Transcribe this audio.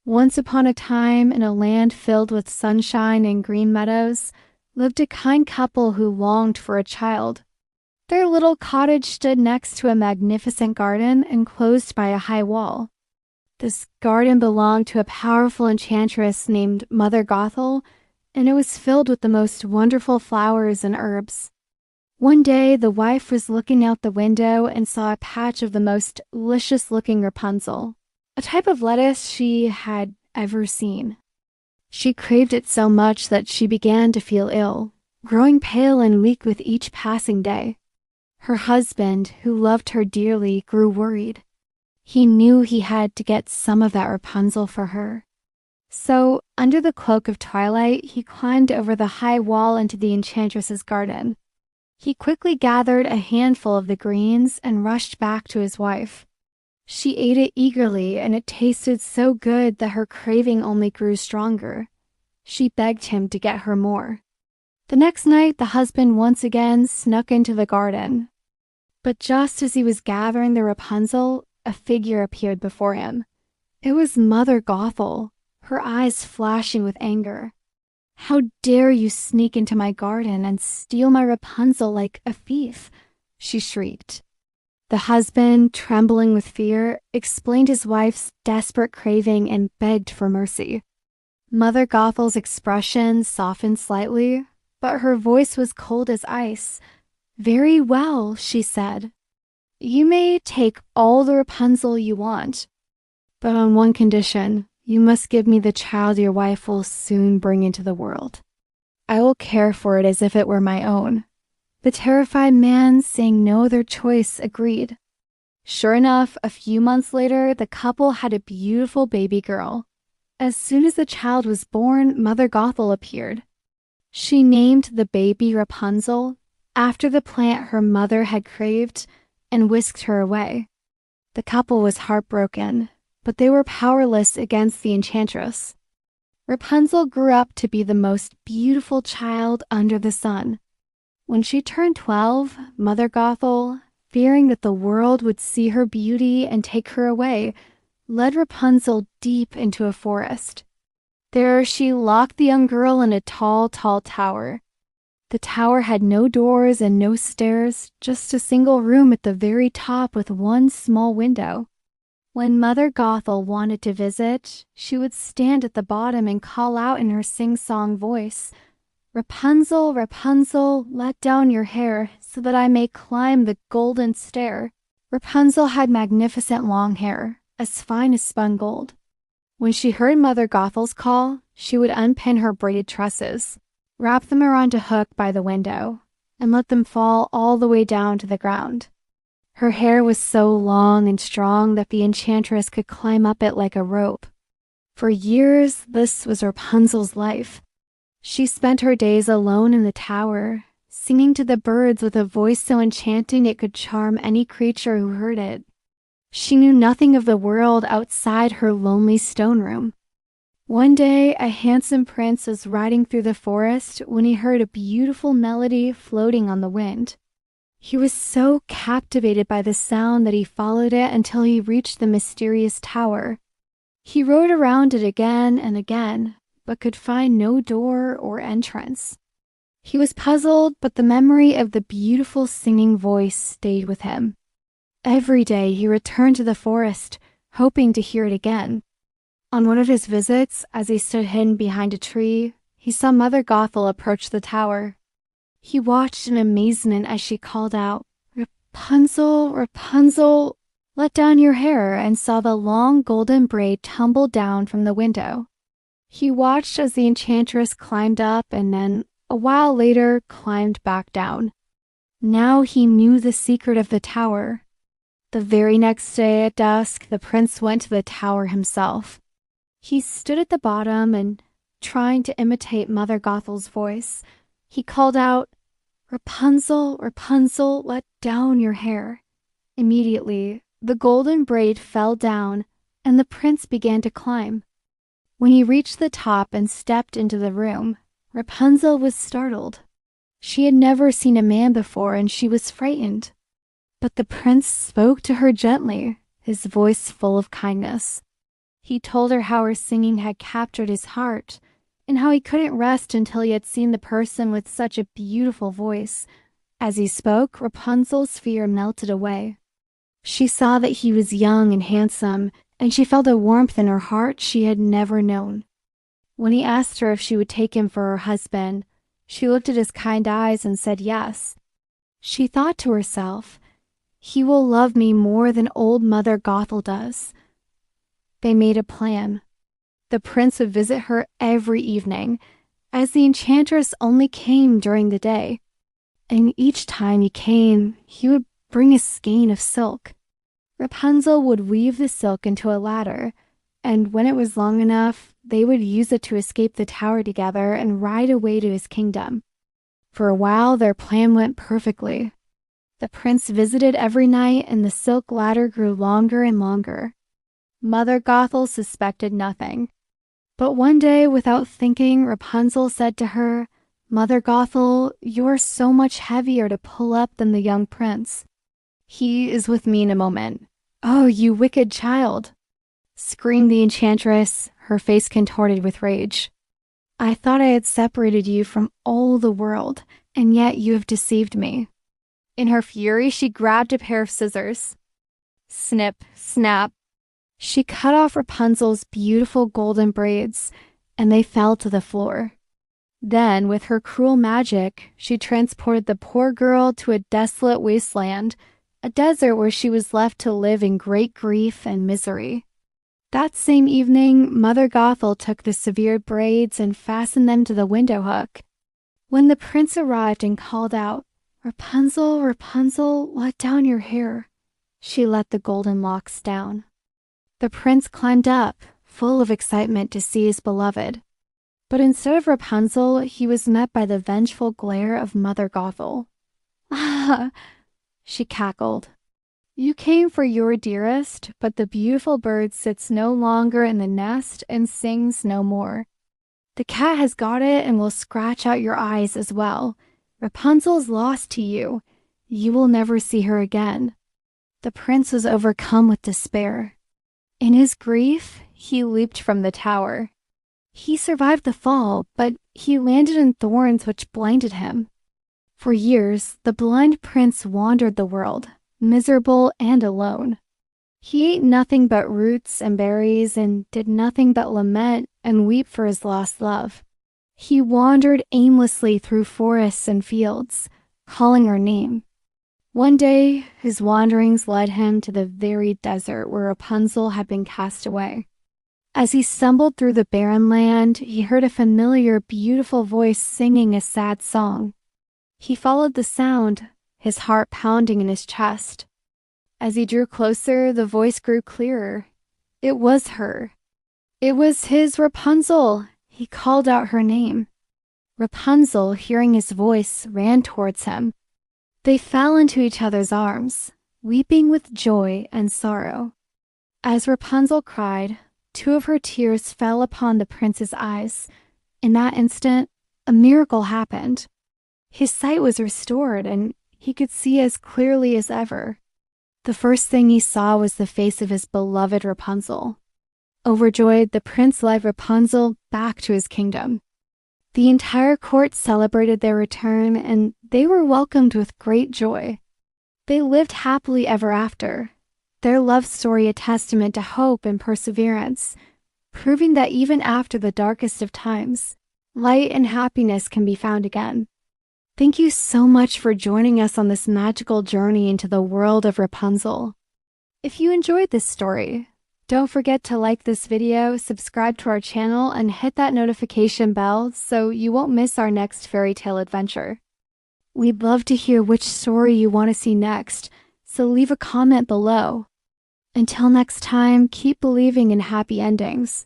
Once upon a time, in a land filled with sunshine and green meadows, lived a kind couple who longed for a child. Their little cottage stood next to a magnificent garden enclosed by a high wall. This garden belonged to a powerful enchantress named Mother Gothel, and it was filled with the most wonderful flowers and herbs. One day, the wife was looking out the window and saw a patch of the most delicious-looking Rapunzel, a type of lettuce she had ever seen. She craved it so much that she began to feel ill, growing pale and weak with each passing day. Her husband, who loved her dearly, grew worried. He knew he had to get some of that Rapunzel for her. So, under the cloak of twilight, he climbed over the high wall into the enchantress's garden. He quickly gathered a handful of the greens and rushed back to his wife. She ate it eagerly, and it tasted so good that her craving only grew stronger. She begged him to get her more. The next night, the husband once again snuck into the garden. But just as he was gathering the Rapunzel, a figure appeared before him. It was Mother Gothel, her eyes flashing with anger. "How dare you sneak into my garden and steal my Rapunzel like a thief?" she shrieked. The husband, trembling with fear, explained his wife's desperate craving and begged for mercy. Mother Gothel's expression softened slightly, but her voice was cold as ice. "Very well," she said. "You may take all the Rapunzel you want, but on one condition. You must give me the child your wife will soon bring into the world. I will care for it as if it were my own." The terrified man, seeing no other choice, agreed. Sure enough, a few months later, the couple had a beautiful baby girl. As soon as the child was born, Mother Gothel appeared. She named the baby Rapunzel, after the plant her mother had craved, and whisked her away. The couple was heartbroken, but they were powerless against the enchantress. Rapunzel grew up to be the most beautiful child under the sun. When she turned 12, Mother Gothel, fearing that the world would see her beauty and take her away, led Rapunzel deep into a forest. There she locked the young girl in a tall, tall tower. The tower had no doors and no stairs, just a single room at the very top with one small window. When Mother Gothel wanted to visit, she would stand at the bottom and call out in her sing-song voice, "Rapunzel, Rapunzel, let down your hair so that I may climb the golden stair." Rapunzel had magnificent long hair, as fine as spun gold. When she heard Mother Gothel's call, she would unpin her braided tresses, wrap them around a hook by the window, and let them fall all the way down to the ground. Her hair was so long and strong that the enchantress could climb up it like a rope. For years, this was Rapunzel's life. She spent her days alone in the tower, singing to the birds with a voice so enchanting it could charm any creature who heard it. She knew nothing of the world outside her lonely stone room. One day, a handsome prince was riding through the forest when he heard a beautiful melody floating on the wind. He was so captivated by the sound that he followed it until he reached the mysterious tower. He rode around it again and again, but could find no door or entrance. He was puzzled, but the memory of the beautiful singing voice stayed with him. Every day he returned to the forest, hoping to hear it again. On one of his visits, as he stood hidden behind a tree, he saw Mother Gothel approach the tower. He watched in amazement as she called out, "Rapunzel, Rapunzel, let down your hair," and saw the long golden braid tumble down from the window. He watched as the enchantress climbed up and then, a while later, climbed back down. Now he knew the secret of the tower. The very next day at dusk, the prince went to the tower himself. He stood at the bottom and, trying to imitate Mother Gothel's voice, he called out, "Rapunzel, Rapunzel, let down your hair." Immediately, the golden braid fell down, and the prince began to climb. When he reached the top and stepped into the room, Rapunzel was startled. She had never seen a man before, and she was frightened. But the prince spoke to her gently, his voice full of kindness. He told her how her singing had captured his heart, and how he couldn't rest until he had seen the person with such a beautiful voice. As he spoke, Rapunzel's fear melted away. She saw that he was young and handsome, and she felt a warmth in her heart she had never known. When he asked her if she would take him for her husband, she looked at his kind eyes and said yes. She thought to herself, "He will love me more than old Mother Gothel does." They made a plan. The prince would visit her every evening, as the enchantress only came during the day. And each time he came, he would bring a skein of silk. Rapunzel would weave the silk into a ladder, and when it was long enough, they would use it to escape the tower together and ride away to his kingdom. For a while, their plan went perfectly. The prince visited every night, and the silk ladder grew longer and longer. Mother Gothel suspected nothing. But one day, without thinking, Rapunzel said to her, "Mother Gothel, you're so much heavier to pull up than the young prince. He is with me in a moment." "Oh, you wicked child!" screamed the enchantress, her face contorted with rage. "I thought I had separated you from all the world, and yet you have deceived me." In her fury, she grabbed a pair of scissors. Snip, snap. She cut off Rapunzel's beautiful golden braids, and they fell to the floor. Then, with her cruel magic, she transported the poor girl to a desolate wasteland, a desert where she was left to live in great grief and misery. That same evening, Mother Gothel took the severed braids and fastened them to the window hook. When the prince arrived and called out, "Rapunzel, Rapunzel, let down your hair," she let the golden locks down. The prince climbed up, full of excitement to see his beloved. But instead of Rapunzel, he was met by the vengeful glare of Mother Gothel. "Ah!" she cackled. "You came for your dearest, but the beautiful bird sits no longer in the nest and sings no more. The cat has got it and will scratch out your eyes as well. Rapunzel's lost to you. You will never see her again." The prince was overcome with despair. In his grief, he leaped from the tower. He survived the fall, but he landed in thorns which blinded him. For years, the blind prince wandered the world, miserable and alone. He ate nothing but roots and berries and did nothing but lament and weep for his lost love. He wandered aimlessly through forests and fields, calling her name. One day, his wanderings led him to the very desert where Rapunzel had been cast away. As he stumbled through the barren land, he heard a familiar, beautiful voice singing a sad song. He followed the sound, his heart pounding in his chest. As he drew closer, the voice grew clearer. It was her. It was his Rapunzel. He called out her name. Rapunzel, hearing his voice, ran towards him. They fell into each other's arms, weeping with joy and sorrow. As Rapunzel cried, 2 of her tears fell upon the prince's eyes. In that instant, a miracle happened. His sight was restored, and he could see as clearly as ever. The first thing he saw was the face of his beloved Rapunzel. Overjoyed, the prince led Rapunzel back to his kingdom. The entire court celebrated their return, and they were welcomed with great joy. They lived happily ever after, their love story a testament to hope and perseverance, proving that even after the darkest of times, light and happiness can be found again. Thank you so much for joining us on this magical journey into the world of Rapunzel. If you enjoyed this story, don't forget to like this video, subscribe to our channel, and hit that notification bell so you won't miss our next fairy tale adventure. We'd love to hear which story you want to see next, so leave a comment below. Until next time, keep believing in happy endings.